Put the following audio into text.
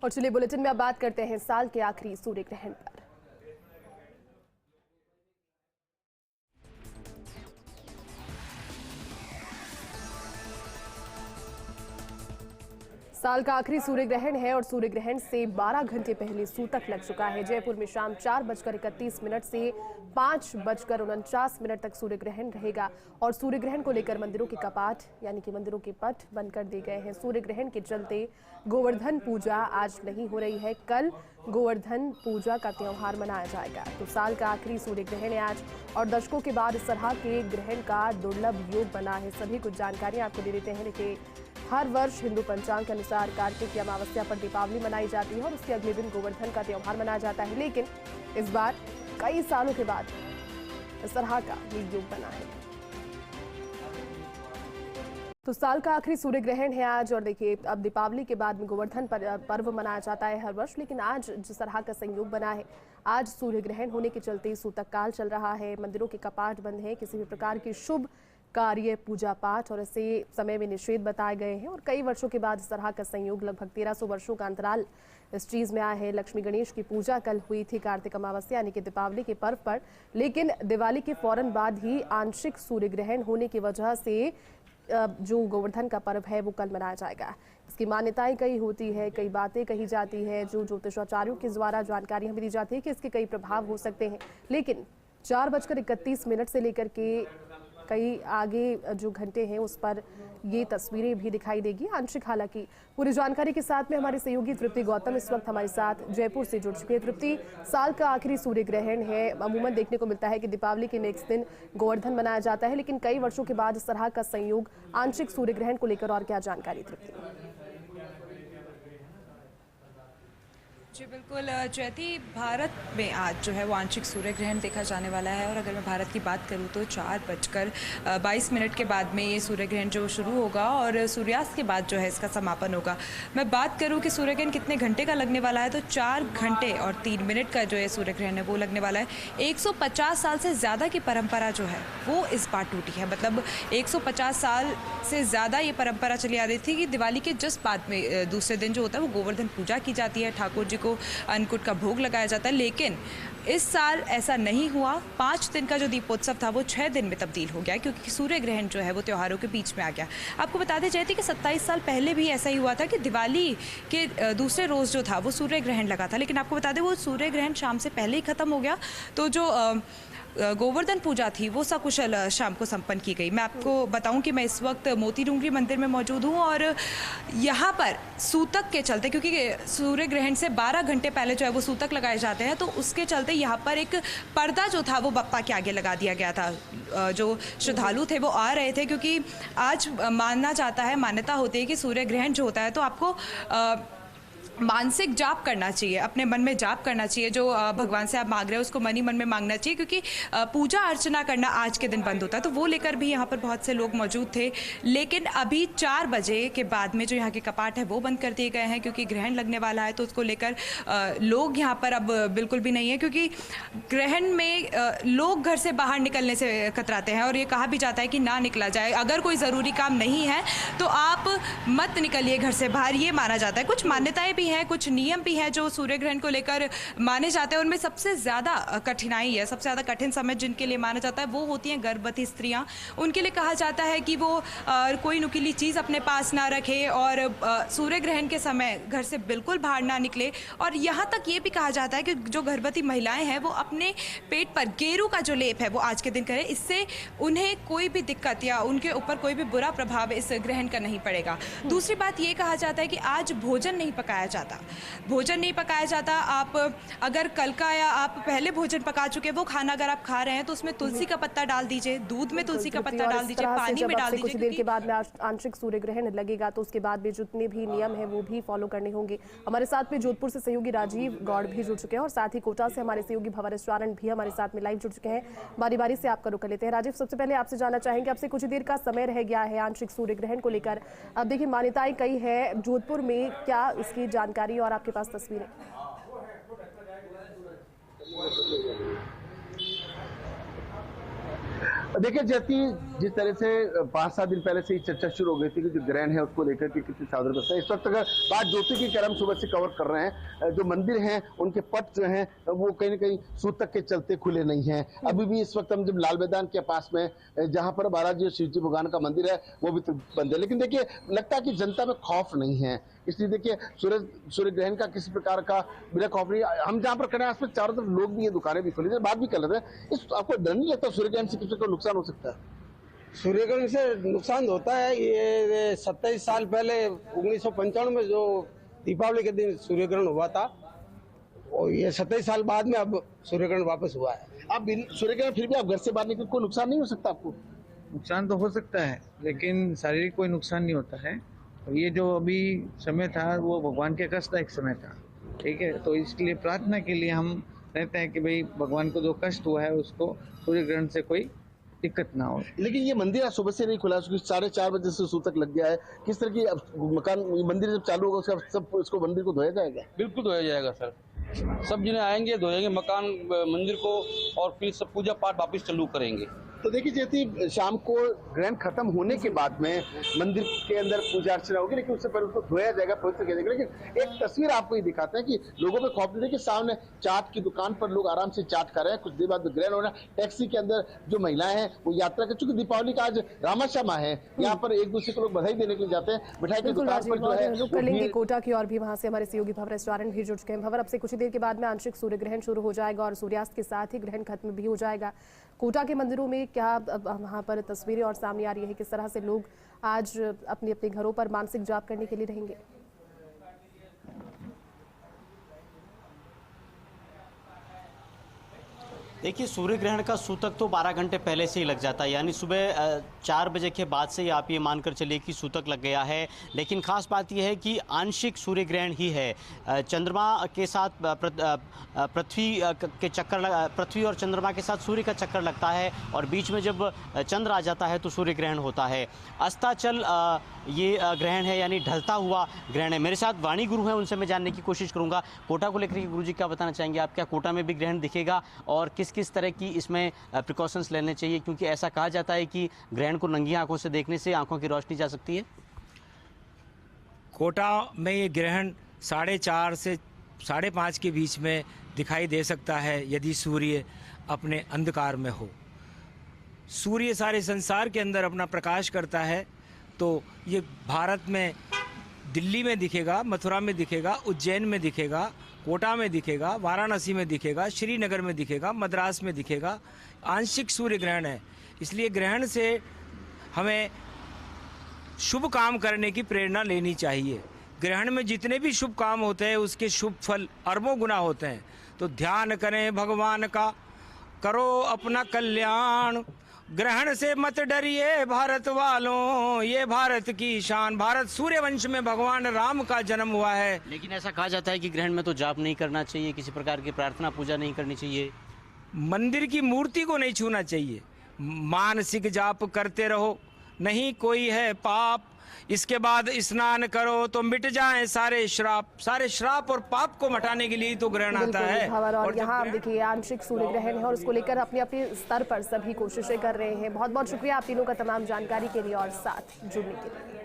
और चलिए बुलेटिन में अब बात करते हैं साल के आखिरी सूर्य ग्रहण पर। साल का आखिरी सूर्य ग्रहण है और सूर्य ग्रहण से 12 घंटे पहले सूतक लग चुका है। जयपुर में शाम 4:31 से 5:49 तक सूर्य ग्रहण रहेगा और सूर्य ग्रहण को लेकर मंदिरों के कपाट यानी कि मंदिरों के पट बंद कर दिए गए हैं। सूर्य ग्रहण के चलते गोवर्धन पूजा आज नहीं हो रही है, कल गोवर्धन पूजा का त्योहार मनाया जाएगा। तो साल का आखिरी सूर्य ग्रहण है आज और दशकों के बाद इस तरह के ग्रहण का दुर्लभ योग बना है। सभी कुछ जानकारी आपको दे देते हैं। देखिए, हर वर्ष हिंदू पंचांग के अनुसार कार्तिक की अमावस्या पर दीपावली मनाई जाती है और उसके अगले दिन गोवर्धन का त्योहार मनाया जाता है, लेकिन इस बार कई सालों के बाद इस तरह का ये योग बना है। तो साल का आखिरी सूर्य ग्रहण है आज और देखिए, अब दीपावली के बाद में गोवर्धन पर्व मनाया जाता है हर वर्ष, लेकिन आज जिस तरह का संयोग बना है, आज सूर्य ग्रहण होने के चलते सूतक काल चल रहा है, मंदिरों के कपाट बंद हैं, किसी भी प्रकार की शुभ कार्य पूजा पाठ और ऐसे समय में निषेध बताए गए हैं और कई वर्षों के बाद इस तरह का संयोग, लगभग 1300 वर्षों का अंतराल इस चीज में आया है। लक्ष्मी गणेश की पूजा कल हुई थी कार्तिक अमावस्या यानी कि दीपावली के पर्व पर, लेकिन दिवाली के फौरन बाद ही आंशिक सूर्य ग्रहण होने की वजह से जो गोवर्धन का पर्व है वो कल मनाया जाएगा। इसकी मान्यताएं कई होती है, कई बातें कही जाती है, जो ज्योतिषाचार्यों के द्वारा जानकारी हमें दी जाती है कि इसके कई प्रभाव हो सकते हैं, लेकिन 4:31 से लेकर के कई आगे जो घंटे हैं उस पर ये तस्वीरें भी दिखाई देगी आंशिक। हालांकि पूरी जानकारी के साथ में हमारे सहयोगी तृप्ति गौतम इस वक्त हमारे साथ जयपुर से जुड़ चुके हैं। तृप्ति, साल का आखिरी सूर्य ग्रहण है, अमूमन देखने को मिलता है कि दीपावली के नेक्स्ट दिन गोवर्धन मनाया जाता है, लेकिन कई वर्षों के बाद इस तरह का संयोग आंशिक सूर्य ग्रहण को लेकर और क्या जानकारी तृप्ति? जी बिल्कुल जयती, भारत में आज जो है वो आंशिक सूर्य ग्रहण देखा जाने वाला है और अगर मैं भारत की बात करूं तो 4:22 के बाद में ये सूर्य ग्रहण जो शुरू होगा और सूर्यास्त के बाद जो है इसका समापन होगा। मैं बात करूं कि सूर्य ग्रहण कितने घंटे का लगने वाला है तो 4 घंटे और 3 मिनट का जो है सूर्य ग्रहण है वो लगने वाला है। 150 साल से ज़्यादा की परंपरा जो है वो इस बार टूटी है। मतलब 150 साल से ज़्यादा ये परंपरा चली आ रही थी कि दिवाली के जस्ट बाद में दूसरे दिन जो होता है वो गोवर्धन पूजा की जाती है, ठाकुर जी को अन्नकूट का भोग लगाया जाता है, लेकिन इस साल ऐसा नहीं हुआ। 5 दिन का जो दीपोत्सव था वो 6 दिन में तब्दील हो गया क्योंकि सूर्य ग्रहण जो है वो त्योहारों के बीच में आ गया। आपको बता दें जयती कि 27 साल पहले भी ऐसा ही हुआ था कि दिवाली के दूसरे रोज़ जो था वो सूर्य ग्रहण लगा था, लेकिन आपको बता दें वो सूर्य ग्रहण शाम से पहले ही खत्म हो गया। तो जो गोवर्धन पूजा थी वो सकुशल शाम को संपन्न की गई। मैं आपको बताऊं कि मैं इस वक्त मोती डूंगरी मंदिर में मौजूद हूं और यहाँ पर सूतक के चलते, क्योंकि सूर्य ग्रहण से 12 घंटे पहले जो है वो सूतक लगाए जाते हैं, तो उसके चलते यहाँ पर एक पर्दा जो था वो बप्पा के आगे लगा दिया गया था। जो श्रद्धालु थे वो आ रहे थे क्योंकि आज माना जाता है, मान्यता होती है कि सूर्य ग्रहण जो होता है तो आपको मानसिक जाप करना चाहिए, अपने मन में जाप करना चाहिए, जो भगवान से आप मांग रहे हैं उसको मन ही मन में मांगना चाहिए, क्योंकि पूजा अर्चना करना आज के दिन बंद होता है। तो वो लेकर भी यहाँ पर बहुत से लोग मौजूद थे, लेकिन अभी 4 बजे के बाद में जो यहाँ के कपाट है वो बंद कर दिए गए हैं क्योंकि ग्रहण लगने वाला है। तो उसको लेकर लोग यहाँ पर अब बिल्कुल भी नहीं है, क्योंकि ग्रहण में लोग घर से बाहर निकलने से कतराते हैं और ये कहा भी जाता है कि ना निकला जाए, अगर कोई ज़रूरी काम नहीं है तो आप मत निकलिए घर से बाहर, ये माना जाता है। कुछ मान्यताएं भी है, कुछ नियम भी है जो सूर्य ग्रहण को लेकर माने जाते हैं। उनमें सबसे ज़्यादा कठिनाई है, सबसे ज़्यादा कठिन समय जिनके लिए माना जाता है वो होती हैं गर्भवती स्त्रियां। उनके लिए कहा जाता है कि वो कोई नुकीली चीज़ अपने पास ना रखे और सूर्य ग्रहण के समय घर से बिल्कुल बाहर ना निकले। और यहाँ तक ये भी कहा जाता है कि जो गर्भवती महिलाएं हैं वो अपने पेट पर गेरू का जो लेप है वो आज के दिन करें, इससे उन्हें कोई भी दिक्कत या उनके ऊपर कोई भी बुरा प्रभाव इस ग्रहण का नहीं पड़ेगा। दूसरी बात ये कहा जाता है कि आज भोजन नहीं पकाया जाता, भोजन नहीं पकाया जाता। आप अगर कल का या आप पहले भोजन पका चुके वो खाना अगर आप खा रहे हैं तो उसमें तुलसी का पत्ता डाल दीजिए, दूध में तुलसी का पत्ता डाल दीजिए, पानी में डाल दीजिए। कुछ देर के बाद में आंशिक सूर्य ग्रहण लगेगा तो उसके बाद भी जितने भी नियम है वो भी फॉलो करने होंगे। हमारे साथ में जोधपुर से सहयोगी राजीव गौड़ भी जुड़ चुके हैं और साथ ही कोटा से हमारे सहयोगी भंवर चरण भी हमारे साथ में लाइव जुड़ चुके हैं। बारी बारी से आपका रुख लेते हैं। राजीव, सबसे पहले आपसे जानना चाहेंगे, आपसे कुछ देर का समय रह गया है आंशिक सूर्य ग्रहण को लेकर। अब देखिए, मान्यताएं कई है, जोधपुर में क्या इसकी जानकारी और आपके पास तस्वीरें? देखिए जैती, जिस तरह से 5-7 दिन पहले से ही चर्चा शुरू हो गई थी कि जो ग्रहण है उसको लेकर के कितनी सावधानी बरतते हैं। इस वक्त अगर बात ज्योति की करम सुबह से कवर कर रहे हैं, जो मंदिर हैं उनके पट जो हैं वो कहीं ना कहीं सूतक के चलते खुले नहीं हैं। अभी भी इस वक्त हम जब लाल मैदान के पास में जहां पर बालाजी और शिवजी भगवान का मंदिर है वो भी तो बंद है, लेकिन देखिए लगता है कि जनता में खौफ नहीं है। इसलिए देखिए सूर्य ग्रहण का किसी प्रकार का बिना खौफ नहीं। हम जहाँ पर खड़े हैं आसपास चारों तरफ लोग भी है, दुकानें भी खुली है, बात भी कर रहे थे। इस आपको डर नहीं लगता सूर्य ग्रहण से किसी को नुकसान हो सकता है? सूर्य ग्रहण से नुकसान होता है। ये 27 साल पहले 1995 में जो दीपावली के दिन सूर्य ग्रहण हुआ था, और ये 27 साल बाद में अब सूर्य ग्रहण वापस हुआ है। आप सूर्य ग्रहण फिर भी आप घर से बाहर निकल, कोई नुकसान नहीं हो सकता आपको? नुकसान तो हो सकता है लेकिन शारीरिक कोई नुकसान नहीं होता है। और ये जो अभी समय था वो भगवान के कष्ट का एक समय था, ठीक है, तो इसलिए प्रार्थना के लिए हम रहते हैं कि भाई भगवान को जो कष्ट हुआ है उसको सूर्य ग्रहण से कोई दिक्कत ना हो। लेकिन ये मंदिर आज सुबह से नहीं खुला, 4:30 बजे से सूतक लग गया है। किस तरह की मकान मंदिर जब चालू होगा उसका सब इसको मंदिर को धोया जाएगा? बिल्कुल धोया जाएगा सर, सब जिन्हें आएंगे धोएंगे मकान मंदिर को और फिर सब पूजा पाठ वापस चालू करेंगे। तो देखिए जैसे शाम को ग्रहण खत्म होने के बाद में मंदिर के अंदर पूजा अर्चना होगी, लेकिन उससे पहले उसको धोया जाएगा, पवित्र किया जाएगा। लेकिन एक तस्वीर आपको ये दिखाते हैं कि लोगों में खौफ नहीं है कि सामने चाट की दुकान पर लोग आराम से चाट कर रहे हैं। कुछ देर बाद ग्रहण होना, टैक्सी के अंदर जो महिलाएं हैं वो यात्रा कर चुकी। दीपावली का आज रामाश्यामा है, यहाँ पर एक दूसरे को लोग बधाई देने के लिए जाते हैं। मिठाई की दुकान पर जो है रुक कर लेंगे कोटा की और भी वहां से हमारे सहयोगी भवर रेस्टोरेंट भी जुड़ चुके हैं। भवर, अब से कुछ ही देर के बाद में आंशिक सूर्य ग्रहण शुरू हो जाएगा और सूर्यास्त के साथ ही ग्रहण खत्म भी हो जाएगा। कोटा के मंदिरों में क्या वहां पर तस्वीरें और सामने आ रही है, किस तरह से लोग आज अपने अपने घरों पर मानसिक जाप करने के लिए रहेंगे? देखिए, सूर्य ग्रहण का सूतक तो 12 घंटे पहले से ही लग जाता है, यानी सुबह 4 बजे के बाद से ही आप ये मानकर चलिए कि सूतक लग गया है। लेकिन खास बात यह है कि आंशिक सूर्य ग्रहण ही है। चंद्रमा के साथ पृथ्वी और चंद्रमा के साथ सूर्य का चक्कर लगता है और बीच में जब चंद्र आ जाता है तो सूर्य ग्रहण होता है। अस्ताचल ये ग्रहण है, यानी ढलता हुआ ग्रहण है। मेरे साथ वाणी गुरु हैं, उनसे मैं जानने की कोशिश करूँगा कोटा को लेकर के। गुरु जी, क्या बताना चाहेंगे आप, क्या कोटा में भी ग्रहण दिखेगा और किस तरह की इसमें प्रिकॉशंस लेने चाहिए, क्योंकि ऐसा कहा जाता है कि ग्रहण को नंगी आंखों से देखने से आंखों की रोशनी जा सकती है? कोटा में ये ग्रहण 4:30 से 5:30 के बीच में दिखाई दे सकता है यदि सूर्य अपने अंधकार में हो। सूर्य सारे संसार के अंदर अपना प्रकाश करता है, तो ये भारत में दिल्ली में दिखेगा, मथुरा में दिखेगा, उज्जैन में दिखेगा, कोटा में दिखेगा, वाराणसी में दिखेगा, श्रीनगर में दिखेगा, मद्रास में दिखेगा। आंशिक सूर्य ग्रहण है, इसलिए ग्रहण से हमें शुभ काम करने की प्रेरणा लेनी चाहिए। ग्रहण में जितने भी शुभ काम होते हैं उसके शुभ फल अरबों गुना होते हैं। तो ध्यान करें भगवान का, करो अपना कल्याण, ग्रहण से मत डरिए भारत वालों, ये भारत की शान। भारत सूर्य वंश में भगवान राम का जन्म हुआ है। लेकिन ऐसा कहा जाता है कि ग्रहण में तो जाप नहीं करना चाहिए, किसी प्रकार की प्रार्थना पूजा नहीं करनी चाहिए, मंदिर की मूर्ति को नहीं छूना चाहिए, मानसिक जाप करते रहो, नहीं कोई है पाप। इसके बाद स्नान करो तो मिट जाएं सारे श्राप और पाप को मिटाने के लिए तो ग्रहण आता है। और यहाँ देखिए आंशिक सूर्य ग्रहण है और उसको लेकर अपने अपने स्तर पर सभी कोशिशें कर रहे हैं। बहुत बहुत शुक्रिया आप तीनों का तमाम जानकारी के लिए और साथ जुड़ने के लिए।